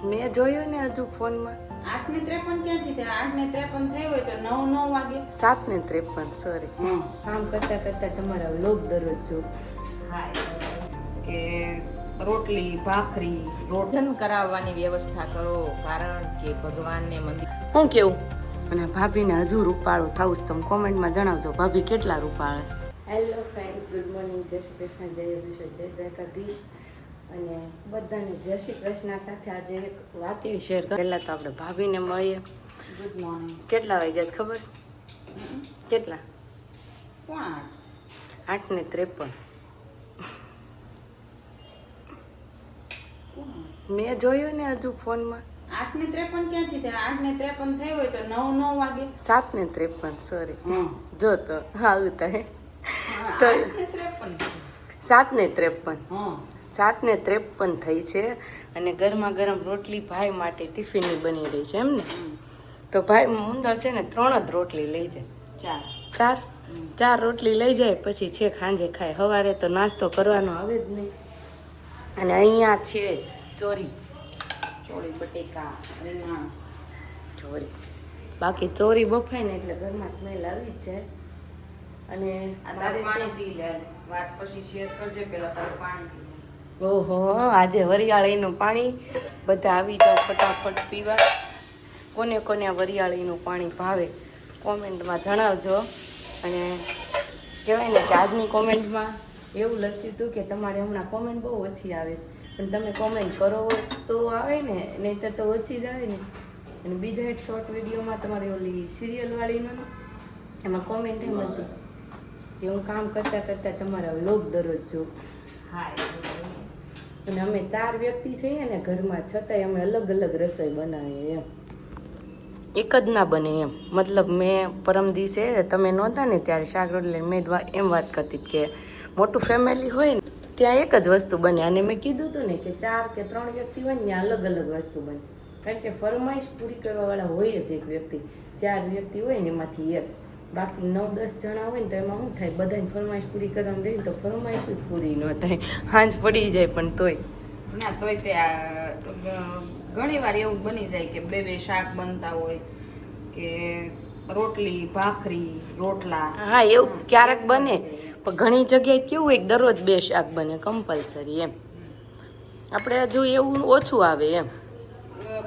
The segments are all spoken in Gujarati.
મેં જોયું ને હજુ ફોનમાં 8:53 ક્યાંથી થયા? 8:53 થઈ હોય તો 9 વાગે. 7:53 સોરી. કામ કરતા કરતા તમારા વ્લોગ દરરોજ જો. હા, કે રોટલી ભાખરી રોટન કરાવવાની વ્યવસ્થા કરો, કારણ કે ભગવાનને મંદિર. હું કેવું? અને ભાભીને હજુ રૂપાળું થવું તમે કોમેન્ટમાં જણાવજો, ભાભી કેટલા રૂપાળા છે. હેલો ફ્રેન્ડ્સ, ગુડ મોર્નિંગ, જય શ્રી કૃષ્ણ, જય વિશ્વ, જય દ્વારકાધીશ. અને બધાને જય શ્રી કૃષ્ણ સાથે આજે એક વાત એવી શેર કર. પહેલાં તો આપણે ભાભીને મળીએ. Good morning. કેટલા વાગ્યા છે ખબર? કેટલા? 8:53. 8:53 મેં જોયું ને હજુ ફોનમાં. 8:53 ક્યાંથી થયા? 8:53 થઈ હોય તો 9 વાગે. 7:53 સોરી. જો તો આવું થાય તો 8:53. 7:53 થઈ છે. અને ગરમા ગરમ રોટલી ભાઈ માટે ટિફિનની બની રહી છે એમ ને. તો ભાઈ મુંદર છે ને 3 જ રોટલી લઈ જાય. ચાર રોટલી લઈ જાય પછી છે સાંજે ખાય. સવારે તો નાસ્તો કરવાનો આવે જ નહીં. અને અહીંયા છે ચોરી બટેકા રીંગણ ચોરી. બાકી ચોરી બફાય ને એટલે ઘરમાં સ્મેલ આવી જ જાય. અને પાણી પી લે. વાત પછી શેર કરજે, પેલા તારું પાણી પી લે. ઓહો, આજે વરિયાળીનું પાણી બધા આવી જાઓ ફટાફટ પીવા. કોને કોને વરિયાળીનું પાણી ભાવે કોમેન્ટમાં જણાવજો. અને કહેવાય ને કે આજની કોમેન્ટમાં એવું લખ્યું હતું કે તમારે હમણાં કોમેન્ટ બહુ ઓછી આવે છે, પણ તમે કોમેન્ટ કરો તો આવે ને, નહીંતર તો ઓછી જ આવે ને. અને બીજા એક શોર્ટ વિડીયોમાં તમારી ઓલી સિરિયલવાળીનું એમાં કોમેન્ટ એમ હતી કે હું કામ કરતાં કરતાં તમારા વ્લોગ દરરોજ જોઉં. હા, અને અમે 4 વ્યક્તિ છીએ ને ઘરમાં, છતાંય અમે અલગ અલગ રસોઈ બનાવીએ એમ. એક જ ના બને એમ. મતલબ મેં પરમ દિવસે તમે નહોતા ને ત્યારે શાક રોટલી મેં એમ વાત કરતી કે મોટું ફેમિલી હોય ને ત્યાં એક જ વસ્તુ બને. અને મેં કીધું હતું ને કે 4 કે 3 વ્યક્તિ હોય ને ત્યાં અલગ અલગ વસ્તુ બને. કારણ કે ફરમાઈશ પૂરી કરવાવાળા હોય જ એક વ્યક્તિ. 4 વ્યક્તિ હોય ને એમાંથી એક. બાકી 9-10 જણા હોય ને તો એમાં શું થાય, બધાની ફરમાઈશ પૂરી કરવાનું રહે તો ફરમાઈશ જ પૂરી ન થાય. હાંજ પડી જાય પણ તોય ના તોય તે ઘણી વાર એવું બની જાય કે બે શાક બનતા હોય કે રોટલી ભાખરી રોટલા. હા, એવું ક્યારેક બને, પણ ઘણી જગ્યાએ કેવું એક દરરોજ 2 શાક બને કમ્પલસરી એમ. આપણે હજુ એવું ઓછું આવે એમ.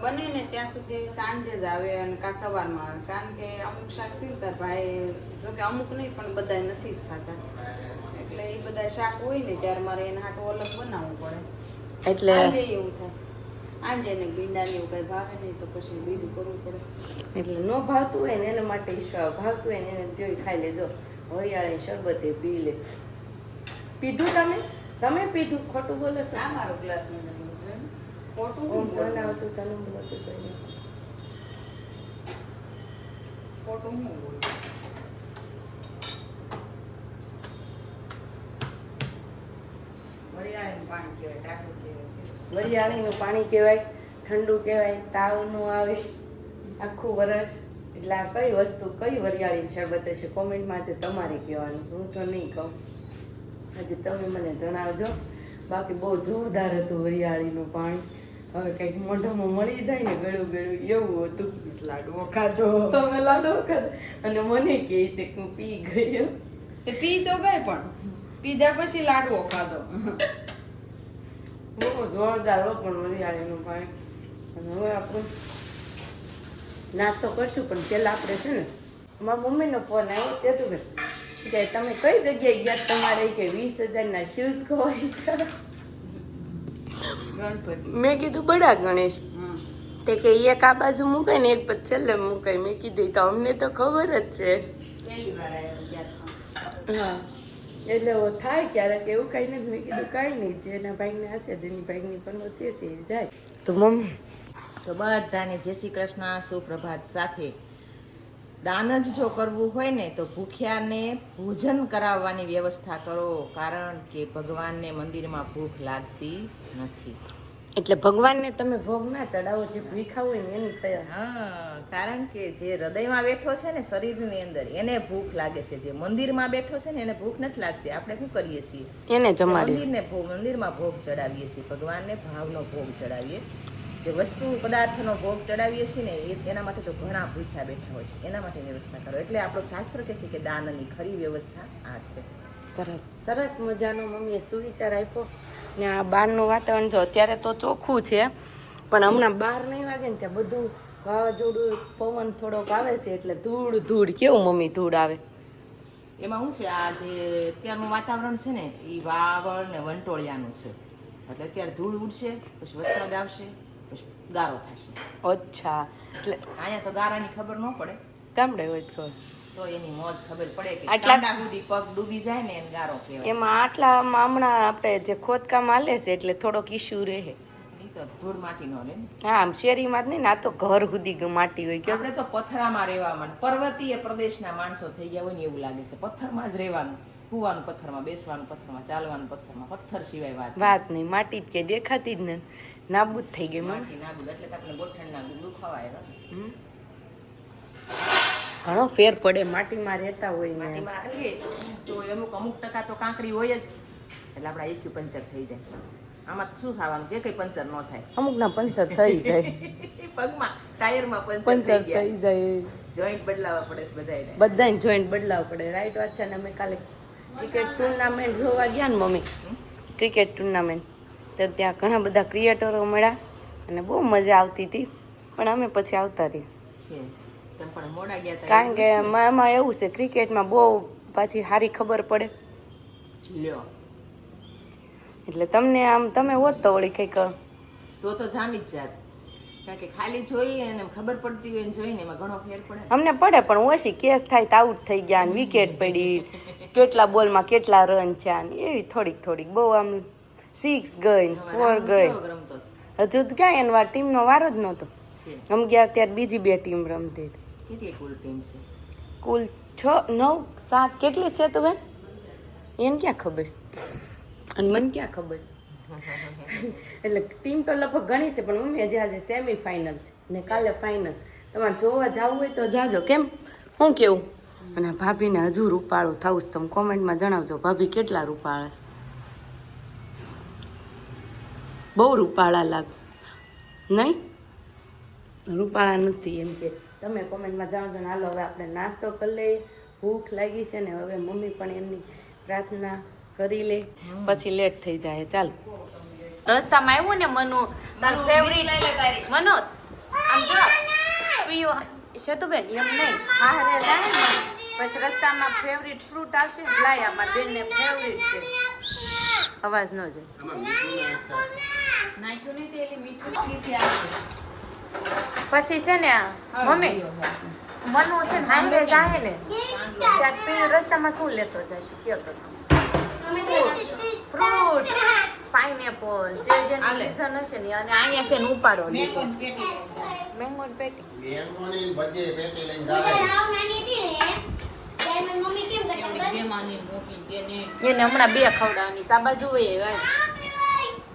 બને ને ત્યાં સુધી સાંજે જ આવે અને કા સવારમાં આવે. કારણ કે અમુક શાક સીલતા ભાઈ, જોકે અમુક નહીં પણ બધા નથી જ ખાતા, એટલે એ બધા શાક હોય ને ત્યારે મારે એના હાટું અલગ બનાવવું પડે. એટલે આજે એવું થાય, આજે ને ભીંડાને એવું કઈ ભાવે નહીં તો પછી બીજું કરવું પડે. એટલે ન ભાવતું હોય ને એના માટે ઈશ્વર, ભાવતું હોય ને એને જોઈ ખાઈ લેજો. વરિયાળી શરબતે પી લે. પીધું તમે પીધું? ખોટું બોલો છો. આ મારો ગ્લાસ નથી ખોટું ઓમ સનાવતું સનમ બોલતું સહી. ખોટું હું બોલું. વરિયાળીનું પાણી કહેવાય, ટાઢું કહેવાય. વરિયાળીનું પાણી કહેવાય, ઠંડુ કહેવાય, તાવ ન આવે આખું વરસ. એટલે આ કઈ વસ્તુ, કઈ વરિયાળીની શરબત હશે કોમેન્ટમાં આજે તમારે કહેવાનું, હું તો નહીં કહું. આજે તમે મને જણાવજો. બાકી બહુ જોરદાર હતું વરિયાળીનું પાણી. હવે કંઈક મોઢામાં મળી જાય ને ગળું ગળું એવું હતું. લાડવો ખાધો. તમે લાડવો ખાધો અને મને કહે છે કે હું પી ગયો. તે પી તો ગઈ પણ પીધા પછી લાડવો ખાધો. બહુ જોરદાર હો પણ વરિયાળીનું પાણી. અને હવે આપણે નાસ્તો કરશું, પણ પહેલાં આપણે છે ને મારા મમ્મીનો ફોન આવ્યો છે તું કે તમે કઈ જગ્યાએ ગયા? તમારે કે 20,000ના શૂઝ ખોવાઈ ગયા. ગણપતિ. મેં કીધું બડા ગણેશ. તે કે એક આ બાજુ મૂકાય ને એક પછી છેલ્લે મૂકાય. મેં કીધું તો અમને તો ખબર જ છે. પહેલી વાર આવ્યો ગયા. હા, એટલે થાય ક્યારેક એવું કાંઈ નથી. મેં કીધું કાંઈ નહીં, જેના ભાઈને હશે જેની ભાઈની પણ હોતી હશે એ જાય. તો મમ્મી તો બધાને જય શ્રી કૃષ્ણ, સુપ્રભાત સાથે. દાન જ જો કરવું હોય ને તો ભૂખ્યાને ભોજન કરાવવાની વ્યવસ્થા કરો, કારણ કે ભગવાનને મંદિરમાં ભૂખ લાગતી નથી. એટલે ભગવાનને તમે ભોગ ના ચડાવો, જે ભૂખા હોય ને એની તૈયાર. હા, કારણ કે જે હૃદયમાં બેઠો છે ને શરીરની અંદર એને ભૂખ લાગે છે. જે મંદિરમાં બેઠો છે ને એને ભૂખ નથી લાગતી. આપણે શું કરીએ છીએ? એને જમાડીએ. મંદિરમાં ભોગ ચડાવીએ છીએ, ભગવાનને ભાવનો ભોગ ચડાવીએ. જે વસ્તુ પદાર્થનો ભોગ ચડાવીએ છીએ ને એના માટે તો ઘણા ભૂખ્યા બેઠા હોય છે, એના માટે વ્યવસ્થા કરો. એટલે આપણો શાસ્ત્ર કહે છે કે દાનની ખરી વ્યવસ્થા આ છે. સરસ સરસ મજાનો મમ્મીએ સુવિચાર આપ્યો ને આ બહારનું વાતાવરણ જો અત્યારે તો ચોખ્ખું છે, પણ હમણાં બહાર નહીં વાગે ને ત્યાં બધું વાવાઝોડું પવન થોડોક આવે છે એટલે ધૂળ ધૂળ. કેવું મમ્મી ધૂળ આવે? એમાં શું છે, આ જે અત્યારનું વાતાવરણ છે ને એ વાવળ ને વંટોળિયાનું છે. એટલે અત્યારે ધૂળ ઉડશે, પછી વરસાદ આવશે, પછી ગારો થશે. અચ્છા, એટલે અહીંયા તો ગારાની ખબર ન પડે, ગામડે હોય તો તો એની મોજ ખબર પડે કે આટલા- કાંડા સુધી પગ ડૂબી જાય ને એને ગારો કહેવાય. એમાં આટલામાં હમણાં આપણે જે ખોદકામ હાલે છે એટલે થોડોક ઇશ્યુ રહે. ઈ તો ધૂળ માટી નો લે ને. હા, આમ શેરીમાં જ નહીં ને, આ તો ઘર સુધી માટી હોય. કે આપણે તો પથરામાં રહેવા માંડ, પર્વતીય પ્રદેશના માણસો થઈ ગયા હોય ને એવું લાગે છે. પથ્થરમાં જ રહેવાનું, સુવાનું પથ્થરમાં, બેસવાનું પથ્થરમાં, ચાલવાનું પથ્થરમાં, પથ્થર સિવાય વાત નહીં, માટી જ કે દેખાતી જ ને નાબૂદ થઈ ગઈ મમ્મી. માટી નાબૂદ એટલે તો આપણે ગોઠણના દુખાવા આવ્યા. હમ. ઘણો ફેર પડે માટીમાં રહેતા હોય ને. માટીમાં રહીએ તો અમુક ટકા તો કાંકરી હોય જ, એટલે આપણા એક્યુ પંચર થઈ જાય. આમાં શું થવાનું કે કઈ પંચર ન થાય. અમુકના પંચર થઈ જાય, પગમાં ટાયરમાં પંચર પંચર થઈ થઈ જાય, જોઈન્ટ બદલાવા પડે છે બધાયને. બધાને જોઈન્ટ બદલાવવું પડે. રાઈટ વાત છે. ને અમે કાલે ક્રિકેટ ટુર્નામેન્ટ જોવા ગયા ને મમ્મી, ક્રિકેટ ટુર્નામેન્ટ, તો ત્યાં ઘણા બધા ક્રિએટરો મળ્યા અને બહુ મજા આવતી હતી, પણ અમે પછી આવતા રહી. છે. તેમ પણ મોડા ગયા હતા. કારણ કે એમાં એવું છે, ક્રિકેટમાં બહુ પાછી સારી ખબર પડે, લ્યો એટલે તમને આમ તમે હોત તો વળી કંઈક તો જામી જ જાત. કારણ કે ખાલી જોઈએ અને ખબર પડતી હોય ને જોઈને એમાં ઘણો ફેર પડે. અમને પડે, પણ ઓછી કેસ થાય તો આઉટ થઈ ગયા ને વિકેટ પડી, કેટલા બોલમાં કેટલા રન છે ને એવી થોડીક બહુ આમ 6 ગઈ ને 4 ગઈ. કેવો રમતો હજુ તો ક્યાં એનો ટીમનો વારો જ નહોતો. અમે ગયા ત્યારે બીજી 2 ટીમ રમતી હતી. કેટલી કુલ ટીમ છે? કુલ 6 9 7 કેટલી છે તો બેન? એને ક્યાં ખબર છે અને મને ક્યાં ખબર છે. એટલે ટીમ તો લગભગ ઘણી છે, પણ મમ્મી હજી આજે સેમીફાઇનલ છે ને કાલે ફાઇનલ. તમારે જોવા જવું હોય તો જાજો. કેમ, શું કેવું? અને ભાભીને હજુ રૂપાળું થવું છે. તમે કોમેન્ટમાં જણાવજો ભાભી કેટલા રૂપાળા છે. બહુ રૂપાળા લાગ નહીં? રૂપાળા નથી એમ કે તમે કોમેન્ટમાં જણાવજો. ને હાલો હવે આપણે નાસ્તો કરી લઈએ, ભૂખ લાગી છે ને હવે મમ્મી પણ એમની પ્રાર્થના કરી લે, પછી લેટ થઈ જાય. ચાલો, રસ્તામાં આવ્યું ને મનુ, તાર ફેવરિટ મનુ, આમ જો પીઓ શતુબેન એમ નહીં, હા રે જાય ને પછી રસ્તામાં ફેવરિટ ફ્રૂટ આવશે ને લાય, અમારા બેનને ફેવરિટ છે. અવાજ ન જાય. નાખ્યું નહીં તે એલી મીઠું ચીથી આવશે. પછી છે ને મમ્મી મનુ છે ને હાઈવે જાય ને ત્યાં પી રસ્તામાં શું લેતો જશે કયો તો? ફ્રૂટ, પાઇનેપલ, જે સીઝન હશે ને, અને અહીંયા છે ને ઉપાડો લીધો મેંગો પેટી. મેંગોની બધી પેટી લઈને જાય. એને હમણાં 2 ખવડાવવાની સાબાજુ હોય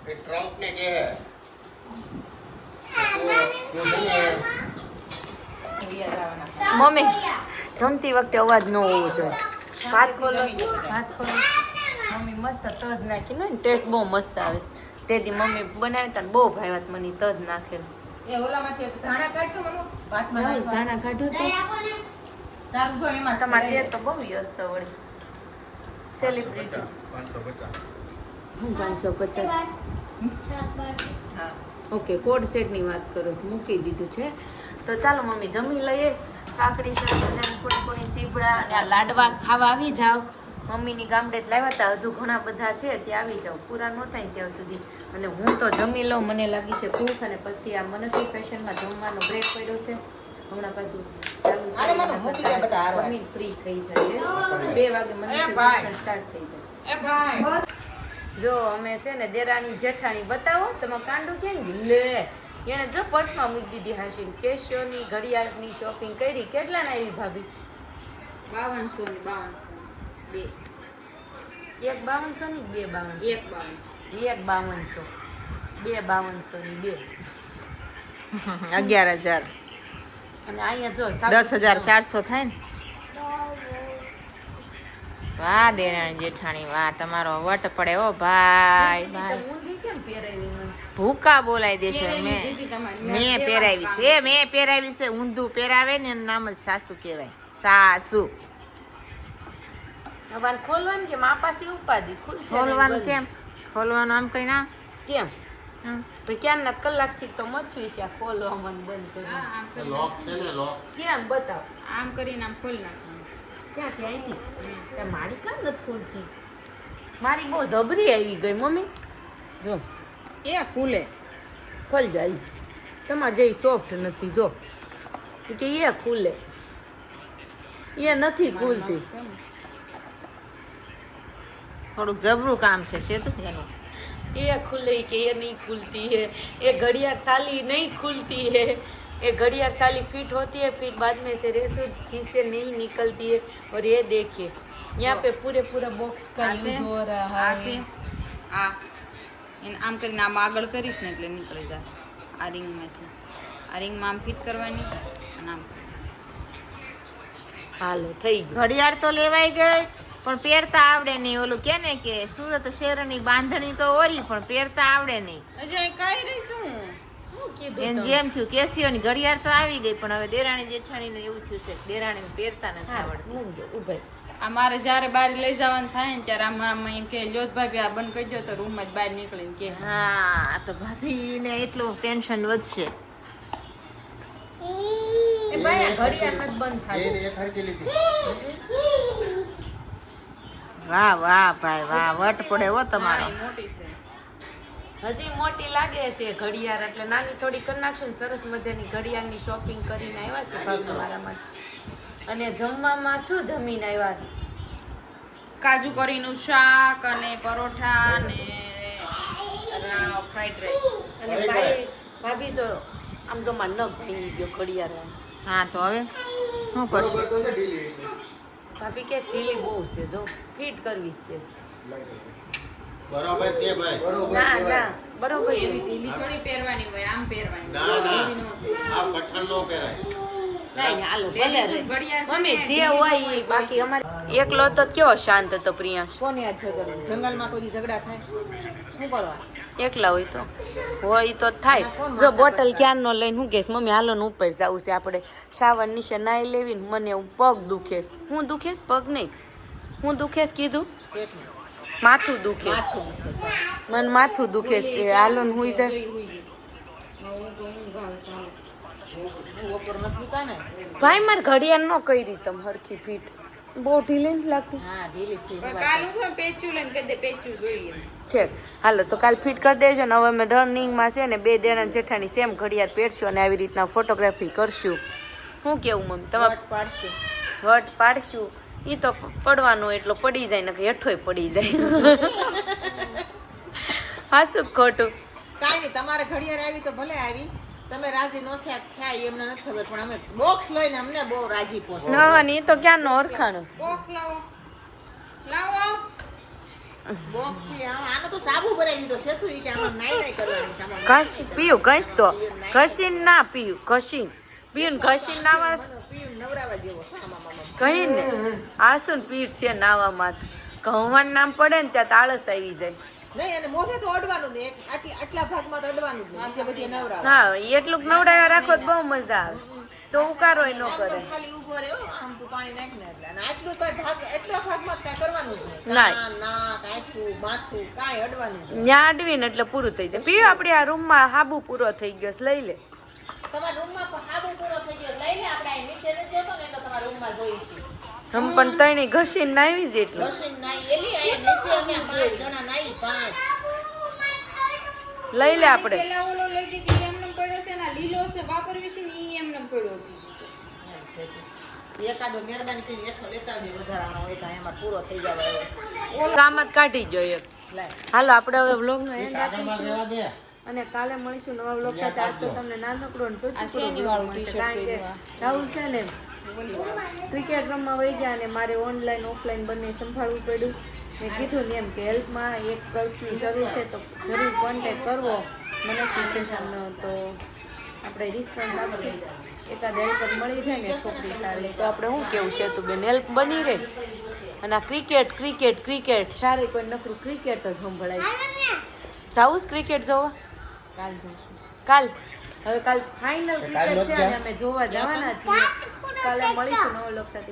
એ ટ્રમ્પ ને કહે મમ્મી જમતી વખતે અવાજ ન હોવો જોઈએ. ભાત ખોલો, ભાત ખોલો. મમ્મી મસ્ત તજ નાખી ને ટેસ્ટ બહુ મસ્ત આવે છે. તેથી મમ્મી બનાવી તને બહુ ભાવ્યા મને તજ નાખેલું. એ ઓલામાંથી એક ધાણા કાઢતો મને ભાતમાં ચાલ, નાખવા. ધાણા કાઢો તો તારું જો એમાં તમારે તે તો બહુ વ્યસ્ત વળી. સેલિબ્રિટી 550. હા. ઓકે, કોડ સેટની વાત કરો છો, મૂકી દીધું છે. તો ચાલો મમ્મી જમી લઈએ. કાકડી છે, થોડી ચીબડા અને આ લાડવા ખાવા આવી જાઓ. મમ્મીની ગામડે જ લાવ્યા હતા, હજુ ઘણા બધા છે ત્યાં આવી જાઓ, પૂરા ન થાય ને ત્યાં સુધી. અને હું તો જમી લઉં, મને લાગી છે ભૂખ. અને પછી આ મનસ્વી ફેશનમાં જમવાનો બ્રેક પડ્યો છે. હમણાં પાછું અરે મને મૂકી દે બેટા, હારો. જમીન ફ્રી થઈ જાય 2 વાગે મનસ્વી ફેશન સ્ટાર્ટ થઈ જાય. એ ભાઈ જો અમે છે ને દેરાણી જેઠાણી બતાવો તમે કાંડું ક્યાં ગયું? લે એને જો પર્સમાં મૂકી દીધી હાશીન. કેશિયોની ઘડિયાળની શોપિંગ કરી. કેટલા ના આવી ભાભી? 52 ની 52 એક 5200 ની 2 5200? એક 1 5200, બાવન 2 5200 ની 2. 11,000 અને અહીંયા જો 10,400 થાય ને. વાહ દેરાણી જેઠાણી વાહ, તમારો વટ પડે ઓ ભાઈ ભાઈ. ઊંધી કેમ પહેરાવી મને? ભૂકા બોલાઈ દેશે પહેરેલી દીધી તમારી. મેં પહેરાવી છે મેં પહેરાવી છે ઊંધું પહેરાવે ને એનું નામ જ સાસુ કહેવાય સાસુ હવે ખોલવાનું કે મા પાસે ઉપાધિ ખુલશે નહીં ખોલવાનું બંધ. કેમ ખોલવાનું આમ કરી ના કેમ હમ. ભાઈ ક્યારના કલાકથી તો મચવી છે આ ખોલવામાં ને બંધ કરવું. હા, આમ કરી લોક છે ને લોક. કેમ બતાવ આમ કરીને આમ ખોલી નાખવાનું. ક્યાંથી આવી ત્યાં મારી કામ નથી ખુલતી મારી બહુ જબરી આવી ગઈ મમ્મી જો એ ખુલે. ખોલ જાય તમારે જેવી સોફ્ટ નથી જો ઈ કે એ ખુલે એ નથી ખુલતી થોડુંક જબરું કામ છે સેતું એનું ये खुले कि ये नहीं खुलती है ये घड़ियाल साली नहीं खुलती है ये घड़ियाल साली फिट होती है फिर बाद में से रेसू से नहीं निकलती है और ये देखिए यहाँ पे पूरा बॉक्स का આ છે? यूज हो रहा આ છે? है આ એને આમ કરીને આમ આગળ કરીશ ને એટલે નીકળી જાય આ રિંગમાંથી. આ રિંગમાં આમ ફિટ કરવાની અને આમ હાલો થઈ ગયું ઘડિયાળ તો લેવાઈ ગઈ પણ પહેરતા આવડે નહીં ઓલું કે ને કે સુરત શહેરની બાંધણી તો ઓરી પણ પહેરતા આવડે નહીં અજય કઈ રહીશું શું કીધું એને તમે? જેમ થયું કેસીઓની ઘડિયાળ તો આવી ગઈ પણ હવે દેરાણી જેઠાણીને એવું થયું છે કે દેરાણીને પહેરતા નથી હા, આવડતું મૂકજો, ઊભાઈ. આ મારે જ્યારે બહાર લઈ જવાનું થાય ને ત્યારે આમાં એમ કે લ્યો ભાભી આ બંધ કરી દો તો રૂમમાં જ બહાર નીકળીને કે હા આ તો ભાભીને એટલું ટેન્શન વધશે એ ભાઈ આ ઘડિયાળ નથી બંધ થાય એને એક હરકી લીધી. વાહ વાહ ભાઈ વાહ વટ પડે હો તમારો હા, એ મોટી છે. હજી મોટી લાગે છે ઘડિયાળ એટલે નાની થોડી કરી નાખશું ને સરસ મજાની ઘડિયાળની શોપિંગ કરીને આવ્યા છે ભાભી મારા માટે અને જમવામાં શું જમીને આવ્યા કાજુ કરીનું શાક અને પરોઠા અને ફ્રાઈડ રાઈસ. અને ભાઈ ભાભી તો આમ જો માં નખ ભાંગી ગયો ઘડિયાળ હા તો હવે શું બરોબર કરશું તો છે ઢીલી એટલી. ભાભી કે ઢીલી બહુ છે જો ફિટ કરવી છે બરોબર છે ભાઈ. બરોબર ના કહેવાય. ના બરોબર એવી ઢીલી થોડી પહેરવાની હોય આમ પહેરવાની ના હોય. ના એવી ન હોય. આ પઠાણ નો પહેરાય. નહીં, હાલો ભલે લેડીઝ રહે. ઘડિયાળ છે મમ્મી ને, જે હોય ઈ બાકી અમારે એકલો તો કેવો શાંત હતો પ્રિયાંશ કોને યાદ છે જંગલમાં કોઈ ઝઘડા થાય શું કરવા એકલા હોય તો થાય જો બોટલ ક્યારનો લઈને હું કહેશ મમ્મી હાલો ને ઉપર જવું છે આપણે શાવર નીચે નાઈ લેવી ને મને એવું પગ દુખેશ હું દુખેશ પગ નહીં હું દુખેશ કીધું પેટનું માથું દુખે માથું દુખે છે. મને માથું દુખે છે હાલો ને હુઈ જાય હું બપોર નથી પીતા ને ભાઈ મારે ઘડિયાળ ન કરી તમ હરખી ફીટ બહુ ઢીલી નથી લાગતી હા ઢીલી છે પણ કાલ હું પેચું લઈને કહી દે પેચું જોઈએ. છે હાલો તો કાલ ફિટ કરી દેજો ને હવે અમે રનિંગમાં છે ને 2 દેરાણ જેઠાણી સેમ ઘડિયાળ પહેરશું અને આવી રીતના ફોટોગ્રાફી કરશું શું કેવું મમ્મી તમારે વટ પાડશે વટ પાડશું એ તો પડવાનો એટલો પડી જાય ને કે હેઠોય પડી જાય હા શું ખોટું કાંઈ નહીં તમારે ઘડિયાળ આવી તો ભલે આવી તમે રાજી ન થયા એમને નથી ખબર પણ અમે બોક્સ લઈને અમને બહુ રાજી પોસે ના એ તો ક્યાંનો ઓળખાણો બોક્સ લાવો લાવો બોક્સ થી આનો તો સાબુ ભરાઈ દીધો છે તું કે આમાં નાઈ કરવાની છે આમાં ઘસી પીયું ઘસ તો ઘસીને ના પીયું ઘસીને પીયું ને ઘસીને નાવા પીવું નવરાવા જેવો છે આમાં કહીને આસુન પીર છે નાવામાં ઘઉંમાં નામ પડે ને ત્યાં તાળસ આવી જાય નહીં અને મોઢે તો અડવાનું ને આટલા ભાગમાં તો અડવાનું જ નહીં બીજે બધી નવરાવા હા એટલું નવડાવ્યા રાખો તો બહુ મજા આવે તો ઉકારો ય ન આમ તો કરે ખાલી ઊભો રહ્યો આમ તું પાણી નાખ ને એટલે અને આટલું તો ભાગ એટલા ભાગમાં કાંઈ કરવાનું જ નહીં નાય. કાન, નાક આખું માથું કાંઈ અડવાનું જ નહીં ન્યા અડવીને એટલે પૂરું થઈ જાય પીયું આપણે આ રૂમમાં હાબુ પૂરો થઈ ગયો છે, લઈ લે તમારા રૂમમાં પણ હાબુ પૂરો થઈ ગયો લઈ લે આપણે અહીં નીચે નથી જતો ને એટલે તમારા રૂમમાં જોઈશું હમ પણ તણી ઘસીને નાવી જ એટલું મશીન નાઈ એલી અહીં નીચે અમે 5 જણા નાઈ 5 લઈ લે આપણે પેલા ઓલો લઈ દીધી એમને પડ્યો છે ને આ લીલો છે વાપરવી છે ને ઈ એમને પડ્યો છે. એકાદો મહેરબાની કરીને હેઠો લેતા આવજો વધારાનો હોય તો એમાં પૂરો થઈ જવા આવ્યો કામ જ કાઢી જોઈએ લાય હાલો આપણે હવે વ્લોગનો એન્ડ આગળમાં આપીશું રહેવા દે. અને કાલે મળીશું નવા વ્લોગ સાથે આજ તો તમને નાનકડો ને આ શેની વાળું મળશે t-shirt કારણ કે પહેર્યું રાહુલ છે ને ક્રિકેટ રમવા વહી ગયા અને મારે ઓનલાઈન ઓફલાઈન બંને સંભાળવું પડ્યું મેં કીધું ને એમ કે હેલ્પમાં એક ગર્લ્સની જરૂર છે તો જરૂર કોન્ટેક કરવો મને સિચ્યુએશન તો આપણે રિસ્પોન્સ આપીએ એકાદ હેલ્પર મળી જાય ને છોકરી સારી તો આપણે શું કેવું છે તું બેન હેલ્પ બની રહે અને આ ક્રિકેટ સારી કોઈ નકરું ક્રિકેટ જ સંભળાય જાવું ક્રિકેટ જોવા કાલ જઈશું. કાલ હવે કાલ ફાઇનલ કાલ ક્રિકેટ નથી છે અને ગયા? અમે જોવા જવાના છીએ. કાલે મળીશું નવો લોક સાથે.